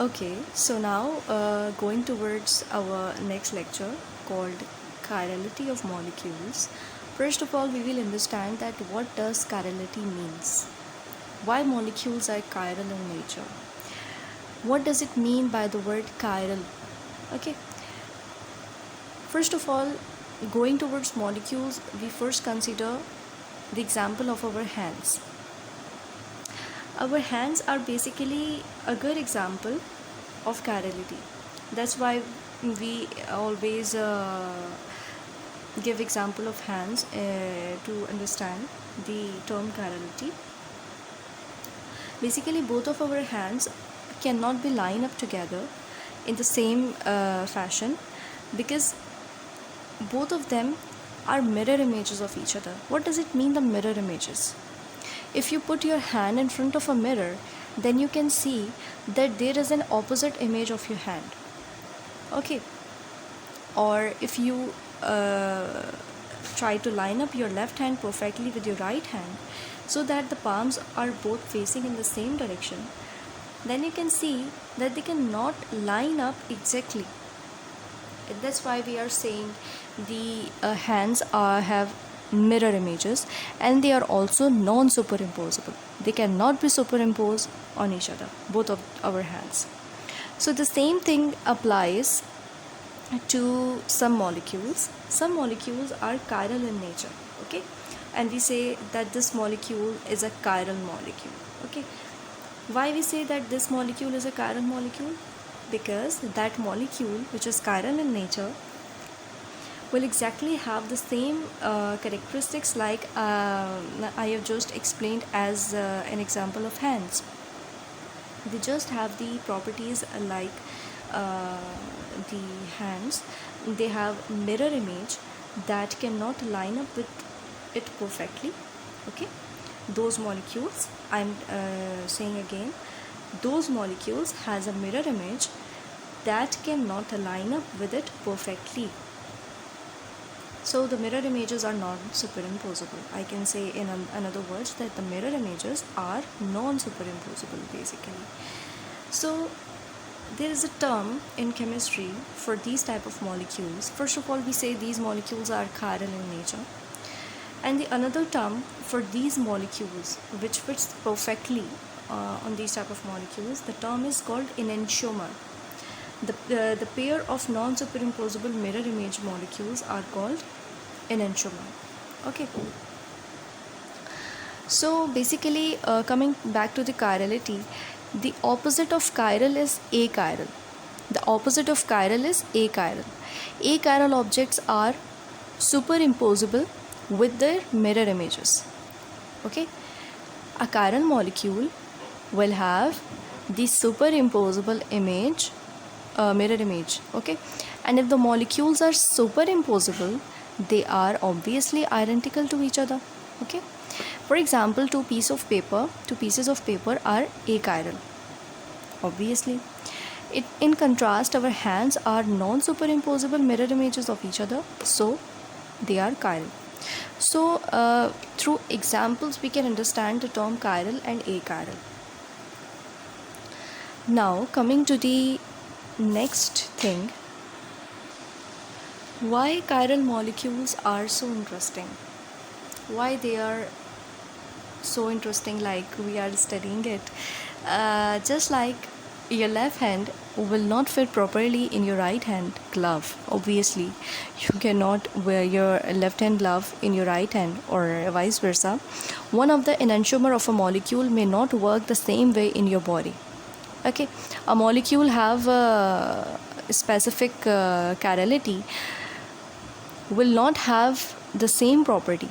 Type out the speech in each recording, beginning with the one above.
Okay, so now going towards our next lecture called chirality of molecules. First of all, we will understand that what does chirality means. Why molecules are chiral in nature? What does it mean by the word chiral? Okay, first of all, going towards molecules, we first consider the example of our hands. Our hands are basically a good example of chirality. That's why we always give example of hands to understand the term chirality. Basically, both of our hands cannot be lined up together in the same fashion because both of them are mirror images of each other. What does it mean, the mirror images? If you put your hand in front of a mirror, then you can see that there is an opposite image of your hand. Okay, or if you try to line up your left hand perfectly with your right hand so that the palms are both facing in the same direction, then you can see that they cannot line up exactly. That's why we are saying the hands have mirror images, and they are also non-superimposable. They cannot be superimposed on each other, both of our hands. So the same thing applies to some molecules. Some molecules are chiral in nature, okay, and we say that this molecule is a chiral molecule. Okay, why we say that this molecule is a chiral molecule? Because that molecule which is chiral in nature will exactly have the same characteristics like I have just explained as an example of hands. They just have the properties like uh, the hands. They have mirror image that cannot line up with it perfectly. Okay, those molecules, I'm saying again, those molecules has a mirror image that cannot line up with it perfectly. So the mirror images are non-superimposable. I can say in another words that the mirror images are non-superimposable basically. So there is a term in chemistry for these type of molecules. First of all, we say these molecules are chiral in nature. And the another term for these molecules which fits perfectly on these type of molecules, the term is called enantiomer. The pair of non-superimposable mirror image molecules are called enantiomer. Okay, so basically coming back to the chirality, the opposite of chiral is achiral. The opposite of chiral is achiral. Achiral objects are superimposable with their mirror images. Okay, a chiral molecule will have the superimposable image, mirror image. Okay, and if the molecules are superimposable, they are obviously identical to each other. Okay, for example, two pieces of paper are achiral, obviously. In contrast, our hands are non-superimposable mirror images of each other, so they are chiral. So through examples we can understand the term chiral and achiral. Now coming to the next thing, why chiral molecules are so interesting, why they are so interesting, like we are studying it. Just like your left hand will not fit properly in your right hand glove, obviously you cannot wear your left hand glove in your right hand, or vice versa. One of the enantiomer of a molecule may not work the same way in your body. Okay, a molecule have a specific chirality will not have the same property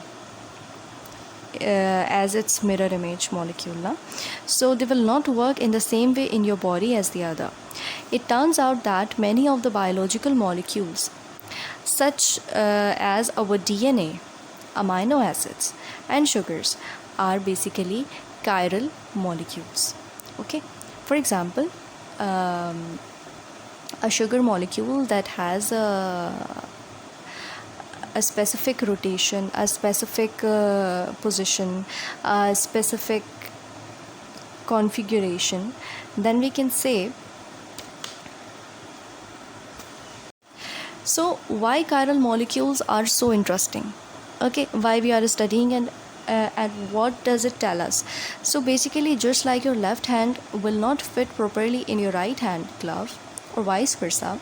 as its mirror image molecule. So they will not work in the same way in your body as the other. It turns out that many of the biological molecules, such as our DNA, amino acids, and sugars, are basically chiral molecules. Okay, for example, a sugar molecule that has a specific rotation, a specific position, a specific configuration, then we can say So why chiral molecules are so interesting? Okay, why we are studying, and what does it tell us? So basically, just like your left hand will not fit properly in your right hand glove, or vice versa,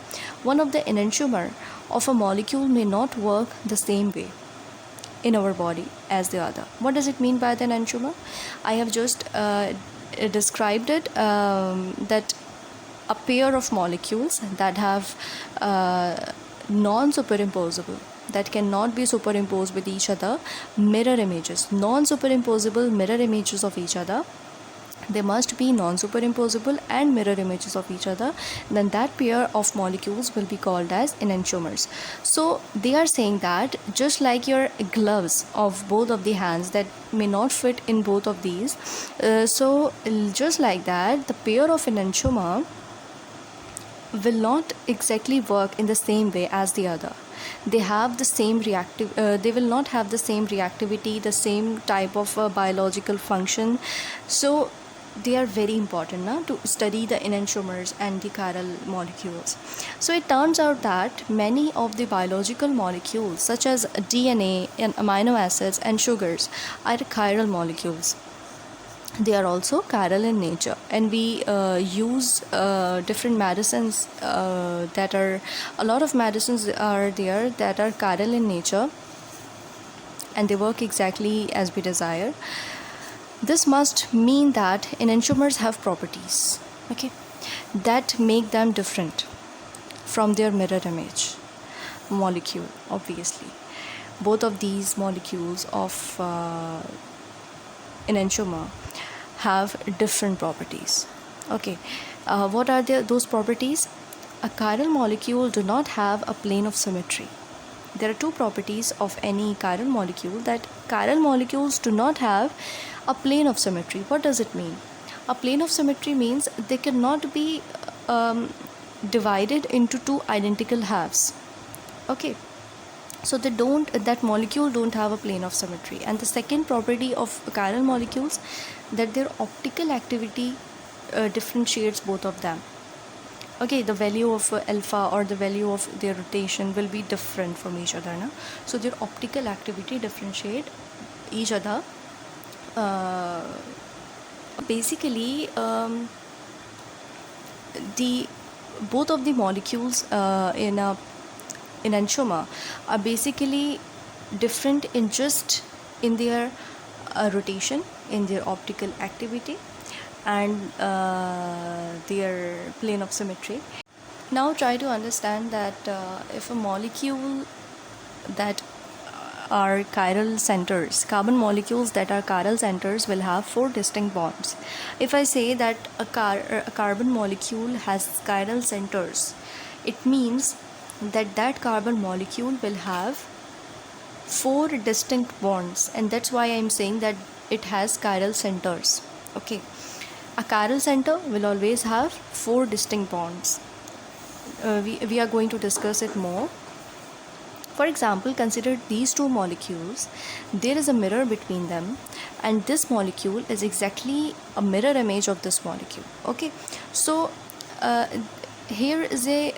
one of the enantiomer of a molecule may not work the same way in our body as the other. What does it mean by the enantiomer? I have just described it, that a pair of molecules that have non-superimposable, that cannot be superimposed with each other, mirror images, non-superimposable mirror images of each other. They must be non-superimposable and mirror images of each other. Then that pair of molecules will be called as enantiomers. So they are saying that just like your gloves of both of the hands that may not fit in both of these, so just like that, the pair of enantiomer will not exactly work in the same way as the other. They have the same they will not have the same reactivity, the same type of biological function. So they are very important to study the enantiomers and the chiral molecules. So it turns out that many of the biological molecules such as DNA and amino acids and sugars are chiral molecules. They are also chiral in nature, and we use different medicines that are, a lot of medicines are there that are chiral in nature, and they work exactly as we desire. This must mean that enantiomers have properties, okay, that make them different from their mirror image molecule. Obviously, both of these molecules of enantiomer have different properties. Okay, what are those properties? A chiral molecule do not have a plane of symmetry. There are two properties of any chiral molecule, that chiral molecules do not have a plane of symmetry. What does it mean? A plane of symmetry means they cannot be divided into two identical halves. Okay, so that molecule don't have a plane of symmetry. And the second property of chiral molecules, that their optical activity differentiates both of them. Okay, the value of alpha or the value of their rotation will be different from each other, na? So their optical activity differentiate each other. Basically, the both of the molecules in a enantiomer are basically different in their rotation, in their optical activity, and their plane of symmetry. Now try to understand that if a molecule that are chiral centers, carbon molecules that are chiral centers will have 4 distinct bonds. If I say that a carbon molecule has chiral centers, it means that carbon molecule will have 4 distinct bonds, and that's why I'm saying that it has chiral centers. Okay, a chiral center will always have 4 distinct bonds. We are going to discuss it more. For example, consider these two molecules. There is a mirror between them, and this molecule is exactly a mirror image of this molecule. Okay, so here is a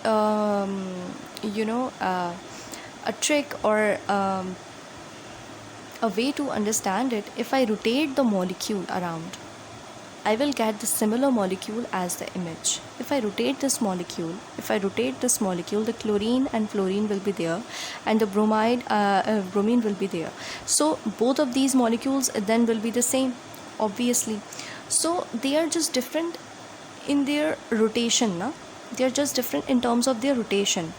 trick or a way to understand it. If I rotate the molecule around, I will get the similar molecule as the image. If I rotate this molecule, the chlorine and fluorine will be there, and the bromine will be there. So both of these molecules then will be the same, obviously. So they are just different in their rotation, na? They are just different in terms of their rotation.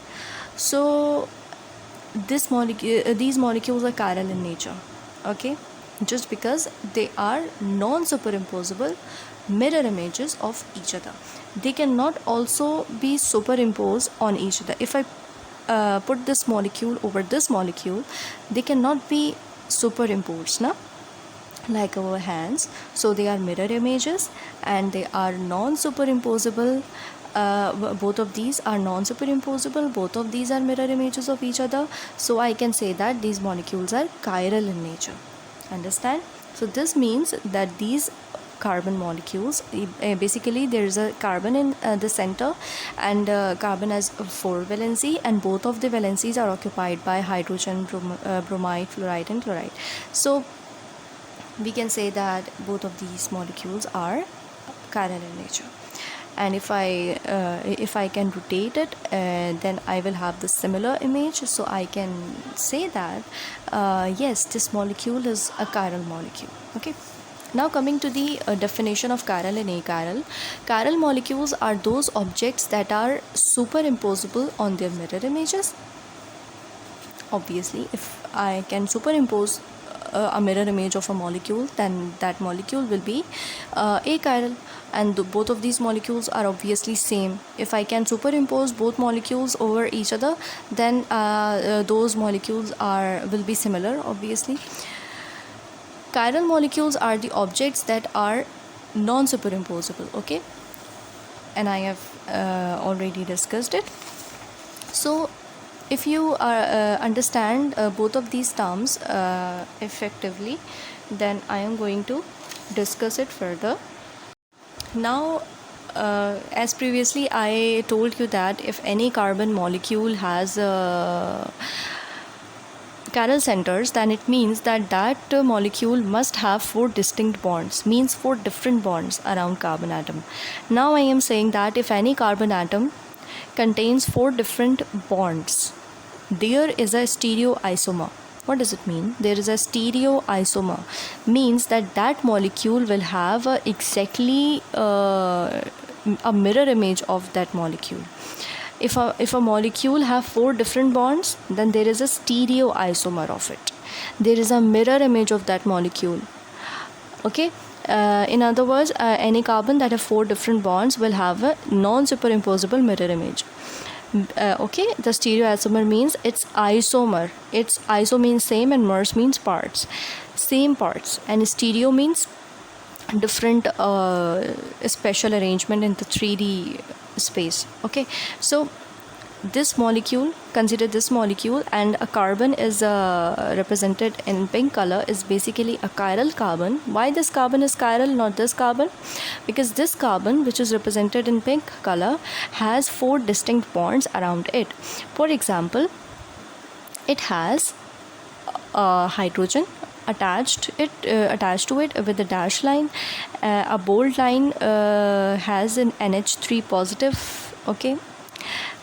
So these molecules are chiral in nature. Okay, just because they are non-superimposable mirror images of each other. They cannot also be superimposed on each other. If I put this molecule over this molecule, they cannot be superimposed, na? Like our hands. So they are mirror images, and they are non-superimposable. Both of these are non-superimposable. Both of these are mirror images of each other. So I can say that these molecules are chiral in nature. Understand? So this means that these carbon molecules. Basically there is a carbon in the center, and carbon has 4 valency, and both of the valencies are occupied by hydrogen, bromide, fluoride and chloride. So we can say that both of these molecules are chiral in nature. And if I can rotate it, then I will have the similar image. So I can say that yes, this molecule is a chiral molecule. Okay. Now coming to the definition of chiral and achiral. Chiral molecules are those objects that are superimposable on their mirror images. Obviously, if I can superimpose a mirror image of a molecule, then that molecule will be achiral, and both of these molecules are obviously same. If I can superimpose both molecules over each other, then those molecules will be similar, obviously. Chiral molecules are the objects that are non-superimposable, okay, and I have already discussed it. So if you understand both of these terms effectively, then I am going to discuss it further. Now as previously I told you that if any carbon molecule has chiral centers, then it means that molecule must have 4 distinct bonds, means 4 different bonds around carbon atom. Now I am saying that if any carbon atom contains 4 different bonds, there is a stereoisomer. What does it mean? There is a stereoisomer, means that molecule will have exactly a mirror image of that molecule. If a molecule have 4 different bonds, then there is a stereoisomer of it. There is a mirror image of that molecule. Okay. In other words, any carbon that have 4 different bonds will have a non-superimposable mirror image. Okay, the stereoisomer means it's isomer. It's iso means same and mers means parts, same parts, and stereo means different special arrangement in the 3D space. Okay, so this molecule, consider this molecule, and a carbon is represented in pink color, is basically a chiral carbon. Why this carbon is chiral, not this carbon? Because this carbon, which is represented in pink color, has 4 distinct bonds around it. For example, it has hydrogen attached to it with a dash line. A bold line has an NH3 positive. Okay.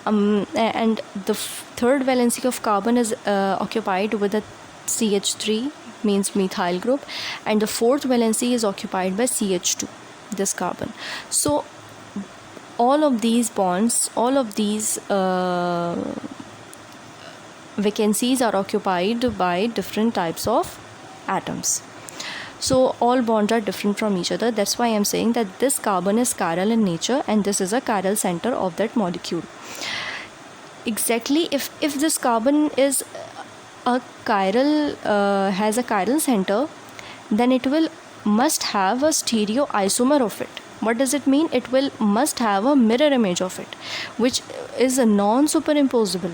And the third valency of carbon is occupied with a CH3, means methyl group, and the fourth valency is occupied by CH2, this carbon. So all of these bonds, all of these vacancies are occupied by different types of atoms. So all bonds are different from each other. That's why I'm saying that this carbon is chiral in nature, and this is a chiral center of that molecule. Exactly, if this carbon is a chiral, has a chiral center, then it will must have a stereoisomer of it. What does it mean? It will must have a mirror image of it, which is a non-superimposable.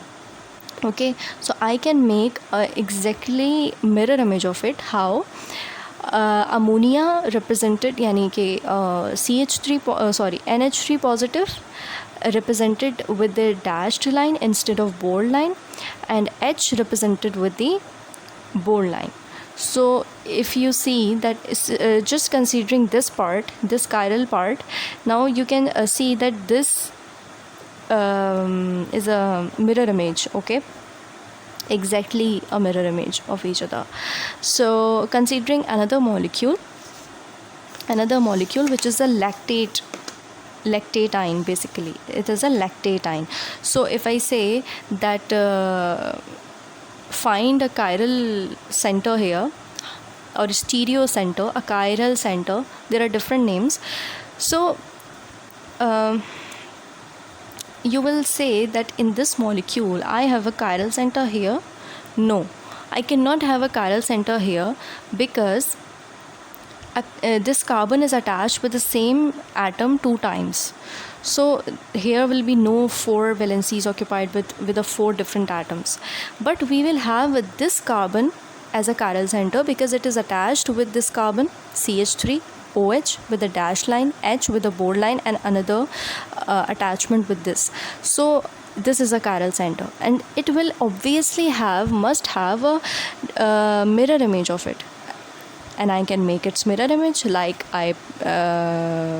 Okay, so I can make exactly mirror image of it. How? Ammonia represented, yani कि NH3 positive represented with the dashed line instead of bold line, and H represented with the bold line. So if you see that, just considering this part, this chiral part, now you can see that this is a mirror image. Okay, exactly a mirror image of each other. So considering another molecule which is a lactate-ine, basically it is a lactate-ine. So if I say that find a chiral center here, or stereo center, a chiral center, there are different names. So you will say that in this molecule I have a chiral center here. No, I cannot have a chiral center here, because this carbon is attached with the same atom 2 times. So here will be no 4 valencies occupied with the 4 different atoms. But we will have this carbon as a chiral center because it is attached with this carbon CH3. OH with a dash line, H with a bold line, and another attachment with this. So this is a chiral center, and it will obviously must have a mirror image of it, and I can make its mirror image like I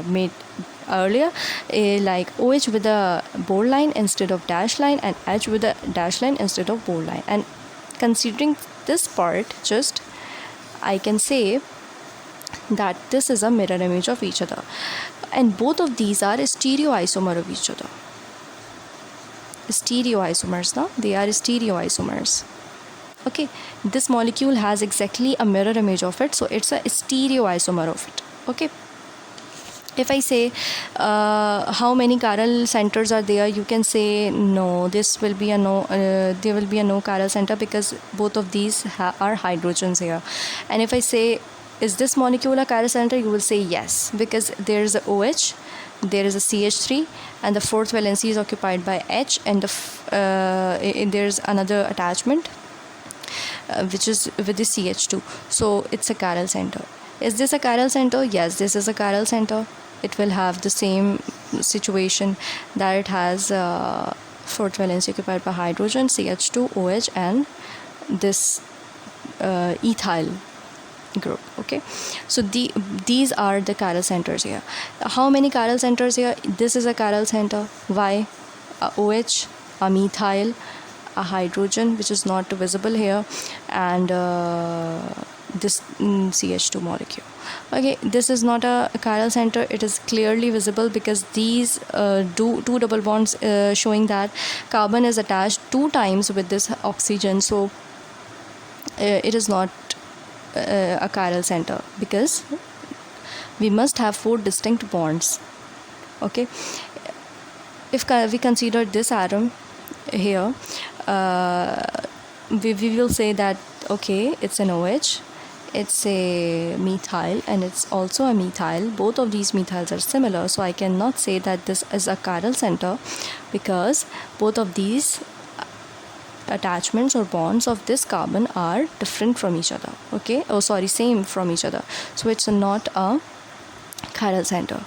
made earlier, like OH with a bold line instead of dash line, and H with a dash line instead of bold line. And considering this part, just I can say that this is a mirror image of each other, and both of these are stereoisomer of each other. Stereoisomers, no? They are stereoisomers. Okay, this molecule has exactly a mirror image of it, so it's a stereoisomer of it. Okay, if I say how many chiral centers are there, you can say no, this will be a no, there will be a no chiral center because both of these are hydrogens here. And if I say is this molecule a chiral center, you will say yes, because there is a OH, there is a CH3, and the fourth valency is occupied by H, and there's another attachment which is with the CH2, so it's a chiral center. Is this a chiral center? Yes, this is a chiral center. It will have the same situation that it has fourth valency occupied by hydrogen, CH2, OH, and this ethyl group. Okay, so these are the chiral centers here. How many chiral centers here? This is a chiral center. Why? A OH, a methyl, a hydrogen which is not visible here, and this CH2 molecule. Okay, this is not a chiral center. It is clearly visible because these two double bonds showing that carbon is attached 2 times with this oxygen, so it is not a chiral center because we must have 4 distinct bonds. Okay, if we consider this atom here, we will say that okay, it's an OH, it's a methyl, and it's also a methyl. Both of these methyls are similar, so I cannot say that this is a chiral center because both of these attachments or bonds of this carbon are different from each other. Okay, same from each other, so it's not a chiral center.